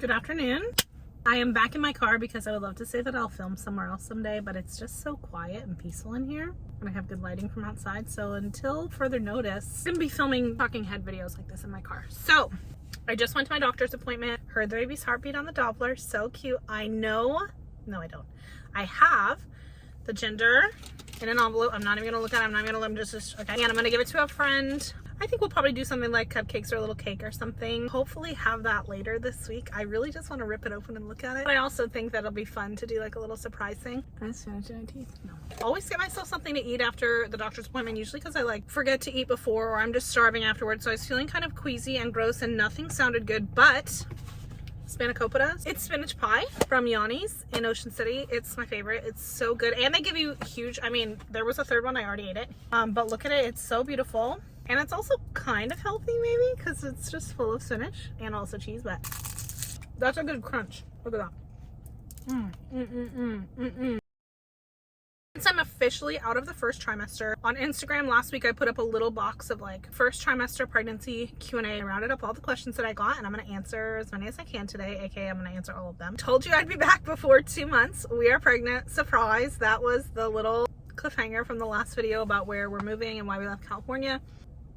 Good afternoon. I am back in my car because I would love to say that I'll film somewhere else someday, but it's just so quiet and peaceful in here. And I have good lighting from outside. So until further notice, I'm going to be filming talking head videos like this in my car. So I just went to my doctor's appointment, heard the baby's heartbeat on the Doppler. So cute. I know, no, I don't. I have the gender in an envelope. I'm not even going to look at it. I'm not going to let them just, okay. And I'm going to give it to a friend. I think we'll probably do something like cupcakes or a little cake or something. Hopefully have that later this week. I really just want to rip it open and look at it. But I also think that'll be fun to do like a little surprise thing. I spinach in my teeth. No. Always get myself something to eat after the doctor's appointment, usually because I like forget to eat before or I'm just starving afterwards. So I was feeling kind of queasy and gross and nothing sounded good, but spanakopita. It's spinach pie from Yanni's in Ocean City. It's my favorite. It's so good. And they give you huge, I mean, there was a third one. I already ate it. But look at it. It's so beautiful. And it's also kind of healthy maybe because it's just full of spinach and also cheese, but that's a good crunch. Look at that. Since I'm officially out of the first trimester, on Instagram last week I put up a little box of like first trimester pregnancy Q&A. I rounded up all the questions that I got and I'm going to answer as many as I can today, aka I'm going to answer all of them. Told you I'd be back before 2 months. We are pregnant. Surprise. That was the little cliffhanger from the last video about where we're moving and why we left California.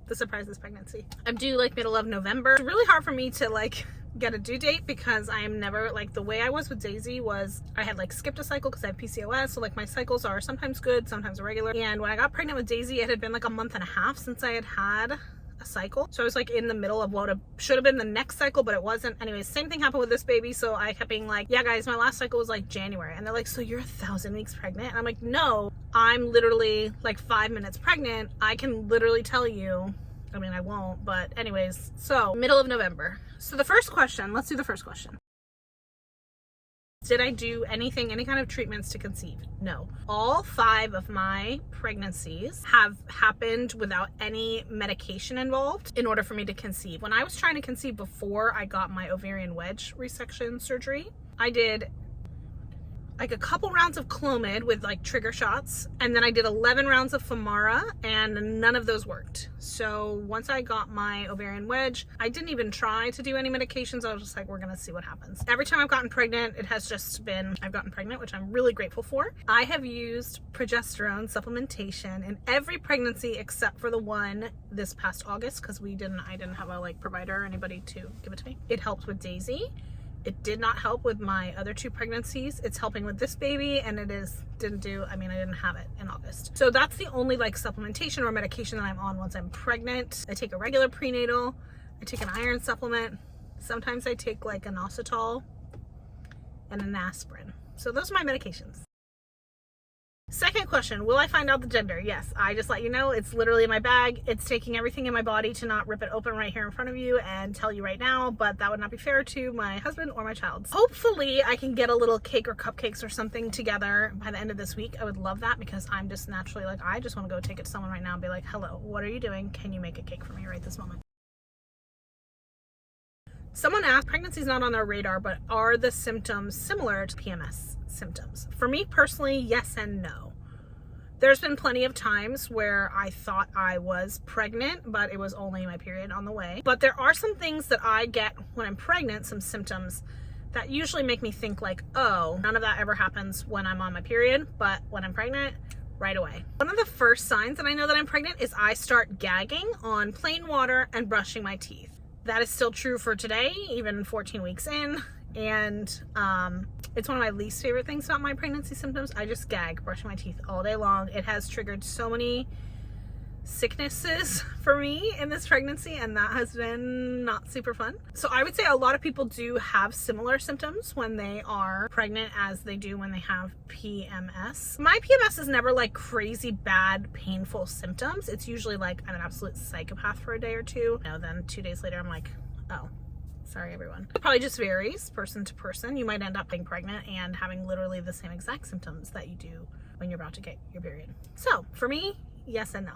The surprise is pregnancy. I'm due like middle of November. It's really hard for me to like get a due date because I am never like the way I was with Daisy was I had like skipped a cycle because I have PCOS, so like my cycles are sometimes good, sometimes irregular. And when I got pregnant with Daisy, it had been like a month and a half since I had had a cycle, so I was like in the middle of what should have been the next cycle, but it wasn't. Anyways, same thing happened with this baby, so I kept being like, yeah guys, my last cycle was like January, and they're like, so you're 1,000 weeks pregnant? And I'm like, no, I'm literally like 5 minutes pregnant. I can literally tell you. I mean, I won't, but anyways, so middle of November. So the first question, let's do the first question. Did I do anything, any kind of treatments to conceive? No. All 5 of my pregnancies have happened without any medication involved in order for me to conceive. When I was trying to conceive before I got my ovarian wedge resection surgery, I did like a couple rounds of Clomid with like trigger shots, and then I did 11 rounds of Femara and none of those worked. So once I got my ovarian wedge, I didn't even try to do any medications. I was just like, we're gonna see what happens. Every time I've gotten pregnant, it has just been, I've gotten pregnant, which I'm really grateful for. I have used progesterone supplementation in every pregnancy except for the one this past August because I didn't have a like provider or anybody to give it to me. It helped with Daisy. It did not help with my other 2 pregnancies. It's helping with this baby, and I didn't have it in August. So that's the only like supplementation or medication that I'm on once I'm pregnant. I take a regular prenatal. I take an iron supplement. Sometimes I take like an inositol and an aspirin. So those are my medications. Second question, will I find out the gender? Yes, I just let you know, it's literally in my bag. It's taking everything in my body to not rip it open right here in front of you and tell you right now, but that would not be fair to my husband or my child. Hopefully I can get a little cake or cupcakes or something together by the end of this week. I would love that because I'm just naturally like, I just want to go take it to someone right now and be like, hello, what are you doing? Can you make a cake for me right this moment? Someone asked, pregnancy's not on their radar, but are the symptoms similar to PMS symptoms? For me personally, yes and no. There's been plenty of times where I thought I was pregnant, but it was only my period on the way. But there are some things that I get when I'm pregnant, some symptoms that usually make me think like, oh, none of that ever happens when I'm on my period, but when I'm pregnant, right away. One of the first signs that I know that I'm pregnant is I start gagging on plain water and brushing my teeth. That is still true for today, even 14 weeks in. And it's one of my least favorite things about my pregnancy symptoms. I just gag brushing my teeth all day long. It has triggered so many sicknesses for me in this pregnancy, and that has been not super fun. So I would say a lot of people do have similar symptoms when they are pregnant as they do when they have PMS. My PMS is never like crazy bad painful symptoms. It's usually like I'm an absolute psychopath for a day or two. Then 2 days later I'm like, oh, sorry everyone. It probably just varies person to person. You might end up being pregnant and having literally the same exact symptoms that you do when you're about to get your period. So for me, yes and no.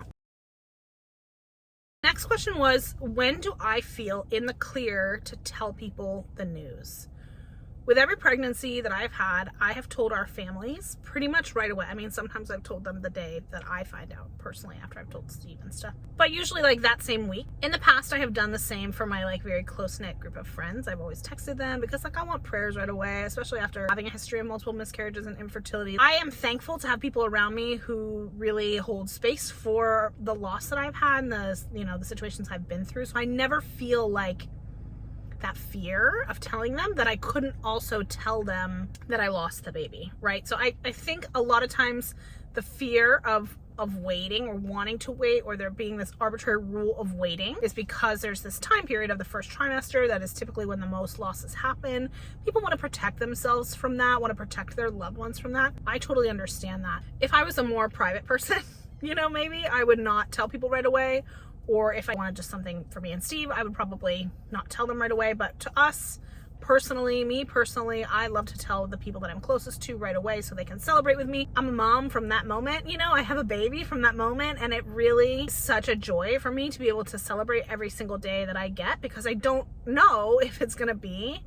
Next question was, when do I feel in the clear to tell people the news? With every pregnancy that I've had, I have told our families pretty much right away. I mean, sometimes I've told them the day that I find out personally after I've told Steve and stuff, but usually like that same week. In the past, I have done the same for my like very close-knit group of friends. I've always texted them because like I want prayers right away, especially after having a history of multiple miscarriages and infertility. I am thankful to have people around me who really hold space for the loss that I've had and the, you know, the situations I've been through. So I never feel like that fear of telling them that I couldn't also tell them that I lost the baby, right? So I think a lot of times the fear of waiting or wanting to wait, or there being this arbitrary rule of waiting, is because there's this time period of the first trimester that is typically when the most losses happen. People want to protect themselves from that, want to protect their loved ones from that. I totally understand that. If I was a more private person, you know, maybe I would not tell people right away. Or if I wanted just something for me and Steve, I would probably not tell them right away. But to us, personally, me personally, I love to tell the people that I'm closest to right away so they can celebrate with me. I'm a mom from that moment, you know, I have a baby from that moment, and it really is such a joy for me to be able to celebrate every single day that I get, because I don't know if it's gonna be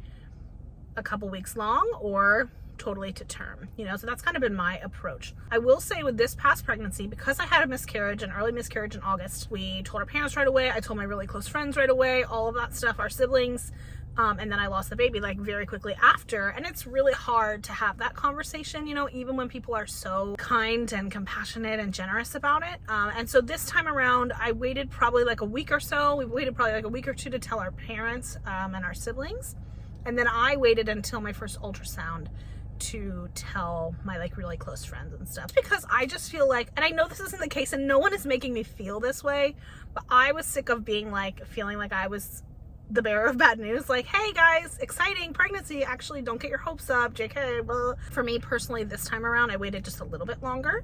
a couple weeks long or totally to term, you know. So that's kind of been my approach. I will say with this past pregnancy, because I had a miscarriage, an early miscarriage in August, we told our parents right away. I told my really close friends right away, all of that stuff, our siblings, and then I lost the baby like very quickly after. And it's really hard to have that conversation, you know, even when people are so kind and compassionate and generous about it. And so this time around, I waited probably like a week or so. We waited probably like a week or two to tell our parents and our siblings. And then I waited until my first ultrasound to tell my like really close friends and stuff, because I just feel like, and I know this isn't the case and no one is making me feel this way, but I was sick of being like, feeling like I was the bearer of bad news, like, hey guys, exciting pregnancy, actually don't get your hopes up, JK. Well, for me personally, this time around I waited just a little bit longer,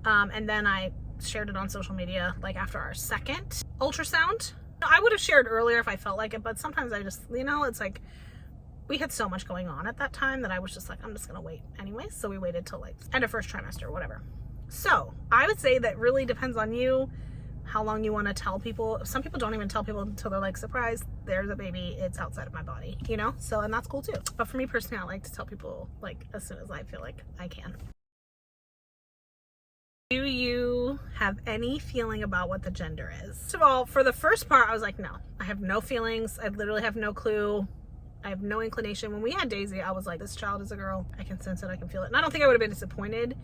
and then I shared it on social media like after our second ultrasound. I would have shared earlier if I felt like it, but sometimes I just, you know, it's like we had so much going on at that time that I was just like, I'm just gonna wait anyway. So we waited till like end of first trimester or whatever. So I would say that really depends on you, how long you want to tell people. Some people don't even tell people until they're like, surprise, there's a baby, it's outside of my body, you know? So, and that's cool too. But for me personally, I like to tell people like as soon as I feel like I can. Do you have any feeling about what the gender is? First of all, for the first part, I was like, no, I have no feelings. I literally have no clue. I have no inclination. When we had Daisy, I was like, this child is a girl. I can sense it, I can feel it. And I don't think I would have been disappointed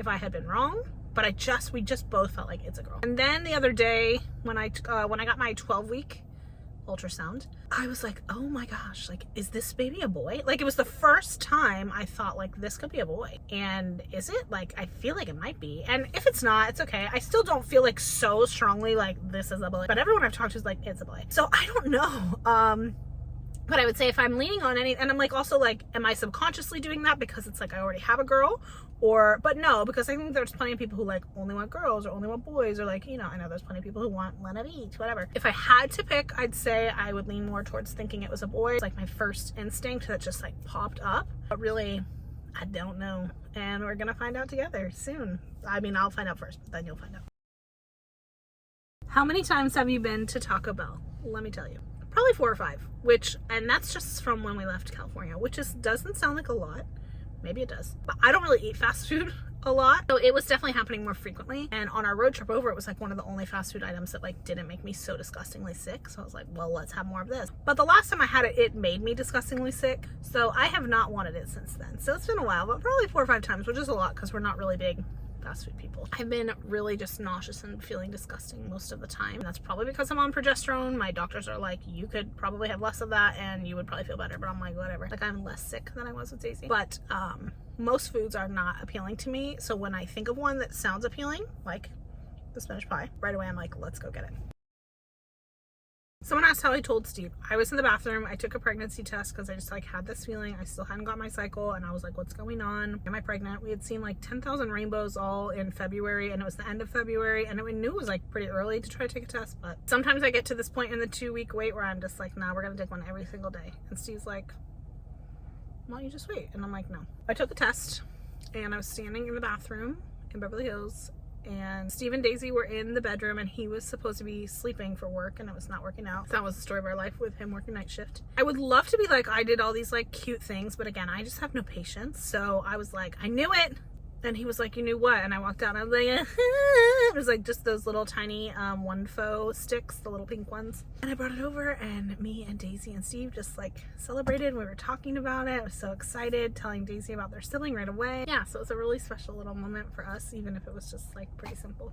if I had been wrong, but we just both felt like it's a girl. And then the other day when I got my 12-week ultrasound, I was like, oh my gosh, like, is this baby a boy? Like, it was the first time I thought like this could be a boy. And is it? Like, I feel like it might be. And if it's not, it's okay. I still don't feel like so strongly like this is a boy, but everyone I've talked to is like, it's a boy. So I don't know. But I would say if I'm leaning on any, and I'm like also like, am I subconsciously doing that because it's like I already have a girl? Or, but no, because I think there's plenty of people who like only want girls or only want boys, or like, you know, I know there's plenty of people who want one of each, whatever. If I had to pick, I'd say I would lean more towards thinking it was a boy. It's like my first instinct that just like popped up. But really, I don't know. And we're gonna find out together soon. I mean, I'll find out first, but then you'll find out. How many times have you been to Taco Bell? Let me tell you. Probably 4 or 5, and that's just from when we left California, which doesn't sound like a lot. Maybe it does, but I don't really eat fast food a lot, so it was definitely happening more frequently. And on our road trip over, it was like one of the only fast food items that like didn't make me so disgustingly sick. So I was like, well, let's have more of this. But the last time I had it, it made me disgustingly sick, so I have not wanted it since then. So it's been a while, but probably 4 or 5 times, which is a lot because we're not really big fast food people. I've been really just nauseous and feeling disgusting most of the time. That's probably because I'm on progesterone. My doctors are like, you could probably have less of that and you would probably feel better, but I'm like, whatever. Like, I'm less sick than I was with Daisy. But most foods are not appealing to me. So when I think of one that sounds appealing, like the spinach pie, right away I'm like, let's go get it. Someone asked how I told Steve. I was in the bathroom. I took a pregnancy test because I just like had this feeling. I still hadn't got my cycle and I was like, what's going on? Am I pregnant? We had seen like 10,000 rainbows all in February, and it was the end of February, and we knew it was like pretty early to try to take a test. But sometimes I get to this point in the 2-week wait where I'm just like, nah, we're gonna take one every single day. And Steve's like, why don't you just wait? And I'm like, no. I took the test and I was standing in the bathroom in Beverly Hills, and Steve and Daisy were in the bedroom, and he was supposed to be sleeping for work, and it was not working out. That was the story of our life with him working night shift. I would love to be like, I did all these like cute things, but again, I just have no patience. So I was like, I knew it. And he was like, you knew what? And I walked out and I was like, it was like just those little tiny one faux sticks, the little pink ones. And I brought it over, and me and Daisy and Steve just like celebrated. We were talking about it. I was so excited, telling Daisy about their sibling right away. Yeah, so it was a really special little moment for us, even if it was just like pretty simple.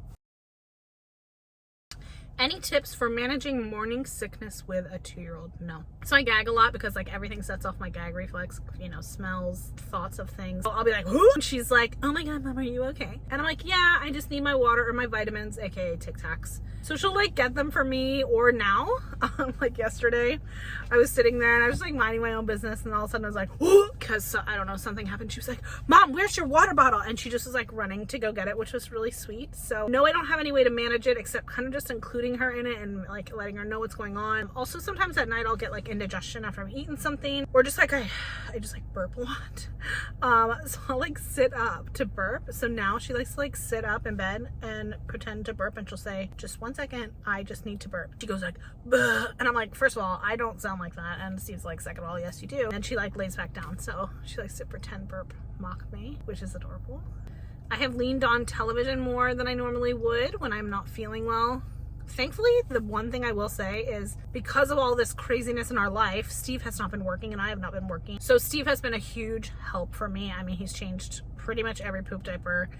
Any tips for managing morning sickness with a 2-year-old? No. So I gag a lot because like everything sets off my gag reflex, you know, smells, thoughts of things. So I'll be like, ooh! And she's like, oh my God, Mom, are you okay? And I'm like, yeah, I just need my water or my vitamins, aka Tic Tacs. So she'll like get them for me, or now, like yesterday, I was sitting there and I was like minding my own business, and all of a sudden I was like, ooh, because I don't know, something happened. She was like, Mom, where's your water bottle? And she just was like running to go get it, which was really sweet. So no, I don't have any way to manage it except kind of just including her in it and like letting her know what's going on. Also, sometimes at night I'll get like indigestion after I've eaten something, or just like I just like burp a lot. So I'll like sit up to burp. So now she likes to like sit up in bed and pretend to burp, and she'll say, just 1 second, I just need to burp. She goes like, "Buh." And I'm like, first of all, I don't sound like that. And Steve's like, second of all, yes you do. And she like lays back down. So she likes to pretend burp, mock me, which is adorable. I have leaned on television more than I normally would when I'm not feeling well. Thankfully, the one thing I will say is because of all this craziness in our life, Steve has not been working and I have not been working. So Steve has been a huge help for me. I mean, he's changed pretty much every poop diaper.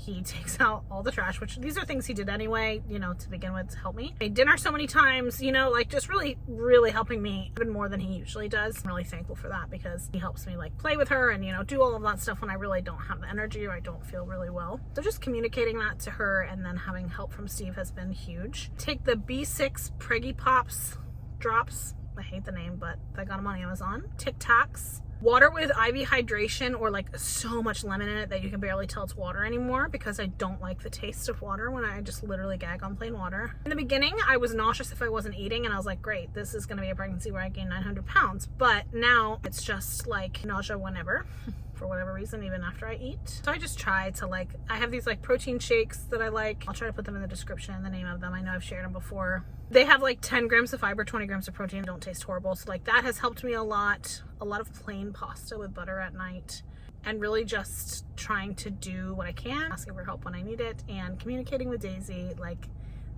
He takes out all the trash, which these are things he did anyway, you know, to begin with, to help me. Made dinner so many times, you know, like just really, really helping me even more than he usually does. I'm really thankful for that because he helps me like play with her and, you know, do all of that stuff when I really don't have the energy or I don't feel really well. So just communicating that to her and then having help from Steve has been huge. Take the B6 Preggy Pops drops. I hate the name, but I got them on Amazon. Tic Tacs. Water with IV hydration, or like so much lemon in it that you can barely tell it's water anymore, because I don't like the taste of water when I just literally gag on plain water. In the beginning, I was nauseous if I wasn't eating, and I was like, great, this is gonna be a pregnancy where I gain 900 pounds. But now it's just like nausea whenever, for whatever reason, even after I eat. So I just try to like, I have these like protein shakes that I like. I'll try to put them in the description, the name of them. I know I've shared them before. They have like 10 grams of fiber, 20 grams of protein. They don't taste horrible. So like that has helped me a lot. A lot of plain pasta with butter at night, and really just trying to do what I can, asking for help when I need it, and communicating with Daisy like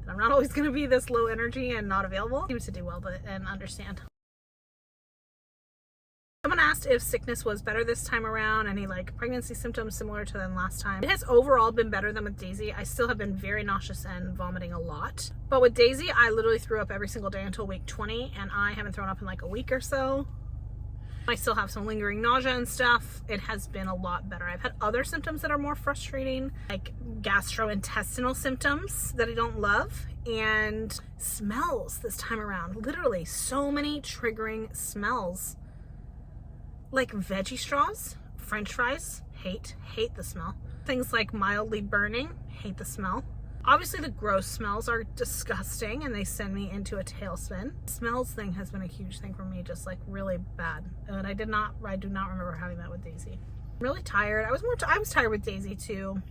that I'm not always going to be this low energy and not available. Seems to do well, but and understand. Someone asked if sickness was better this time around, any like pregnancy symptoms similar to than last time. It has overall been better than with Daisy. I still have been very nauseous and vomiting a lot. But with Daisy, I literally threw up every single day until week 20, and I haven't thrown up in like a week or so. I still have some lingering nausea and stuff. It has been a lot better. I've had other symptoms that are more frustrating, like gastrointestinal symptoms that I don't love, and smells this time around. Literally so many triggering smells. Like veggie straws, French fries, hate the smell. Things like mildly burning, hate the smell. Obviously the gross smells are disgusting and they send me into a tailspin. Smells thing has been a huge thing for me, just like really bad. And I do not remember having that with Daisy. I'm really tired. I was tired with Daisy too.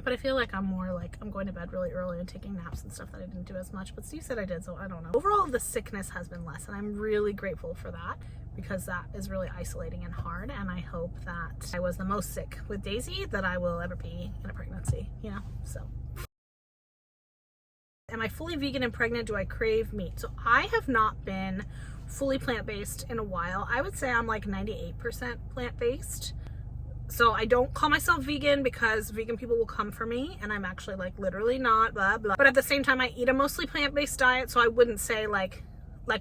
But I feel like I'm more like, I'm going to bed really early and taking naps and stuff that I didn't do as much. But Steve said I did, so I don't know. Overall, the sickness has been less, and I'm really grateful for that, because that is really isolating and hard. And I hope that I was the most sick with Daisy that I will ever be in a pregnancy, you know, so. Am I fully vegan and pregnant? Do I crave meat? So I have not been fully plant-based in a while. I would say I'm like 98% plant-based. So I don't call myself vegan because vegan people will come for me, and I'm actually like literally not, blah, blah. But at the same time, I eat a mostly plant-based diet, so I wouldn't say like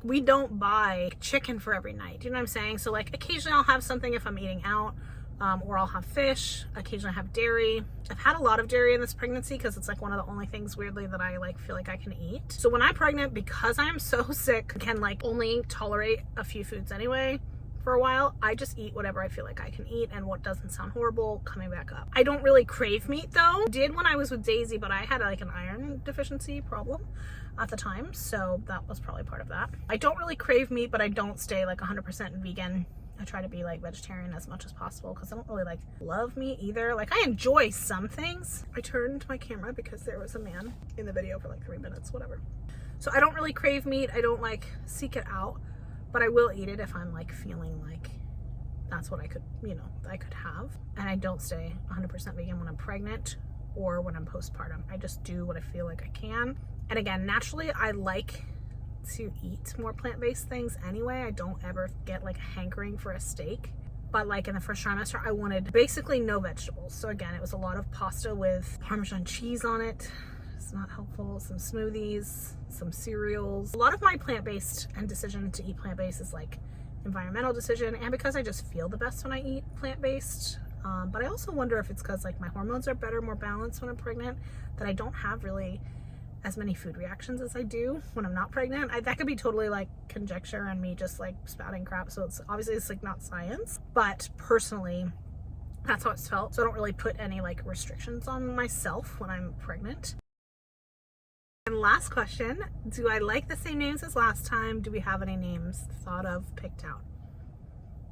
we don't buy chicken for every night. Do you know what I'm saying? So like occasionally I'll have something if I'm eating out, or I'll have fish. Occasionally I have dairy. I've had a lot of dairy in this pregnancy because it's like one of the only things weirdly that I like feel like I can eat. So when I'm pregnant, because I'm so sick, I can like only tolerate a few foods anyway. For a while, I just eat whatever I feel like I can eat, and what doesn't sound horrible coming back up. I don't really crave meat though. I did when I was with Daisy, but I had like an iron deficiency problem at the time, so that was probably part of that. I don't really crave meat, but I don't stay like 100% vegan I try to be like vegetarian as much as possible because I don't really like love meat either. Like I enjoy some things. I turned my camera because there was a man in the video for like 3 minutes, whatever. So I don't really crave meat. I don't like seek it out, but I will eat it if I'm like feeling like that's what I could, you know, I could have. And I don't stay 100% vegan when I'm pregnant or when I'm postpartum. I just do what I feel like I can. And again, naturally, I like to eat more plant-based things anyway. I don't ever get like a hankering for a steak. But like in the first trimester, I wanted basically no vegetables. So again, it was a lot of pasta with Parmesan cheese on it. It's not helpful. Some smoothies, some cereals. A lot of my plant-based and decision to eat plant-based is like environmental decision, and because I just feel the best when I eat plant-based. But I also wonder if it's because like my hormones are better, more balanced when I'm pregnant, that I don't have really as many food reactions as I do when I'm not pregnant. That could be totally like conjecture and me just like spouting crap. So it's obviously it's like not science, but personally that's how it's felt. So I don't really put any like restrictions on myself when I'm pregnant. And last question, do I like the same names as last time? Do we have any names thought of, picked out?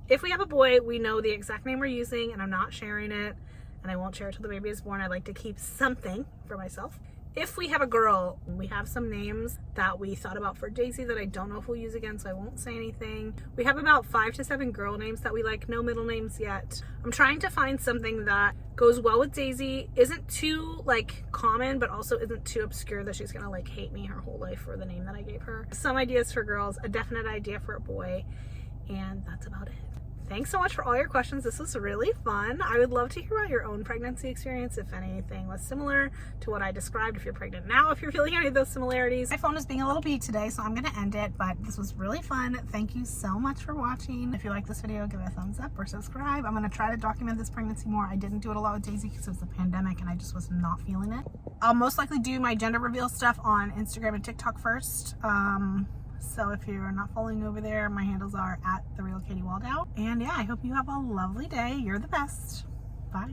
If we have a boy, we know the exact name we're using and I'm not sharing it, and I won't share it till the baby is born. I like to keep something for myself. If we have a girl, we have some names that we thought about for Daisy that I don't know if we'll use again, so I won't say anything. We have about 5 to 7 girl names that we like, no middle names yet. I'm trying to find something that goes well with Daisy, isn't too like common, but also isn't too obscure that she's gonna like hate me her whole life for the name that I gave her. Some ideas for girls, a definite idea for a boy, and that's about it. Thanks so much for all your questions. This was really fun. I would love to hear about your own pregnancy experience, if anything was similar to what I described, if you're pregnant now, if you're feeling any of those similarities. My phone is being a little beat today, so I'm gonna end it, but this was really fun. Thank you so much for watching. If you like this video, give it a thumbs up or subscribe. I'm gonna try to document this pregnancy more. I didn't do it a lot with Daisy because it was the pandemic and I just was not feeling it. I'll most likely do my gender reveal stuff on Instagram and TikTok first. So if you're not following over there, my handles are @TheRealKatieWaldow. And yeah, I hope you have a lovely day. You're the best. Bye.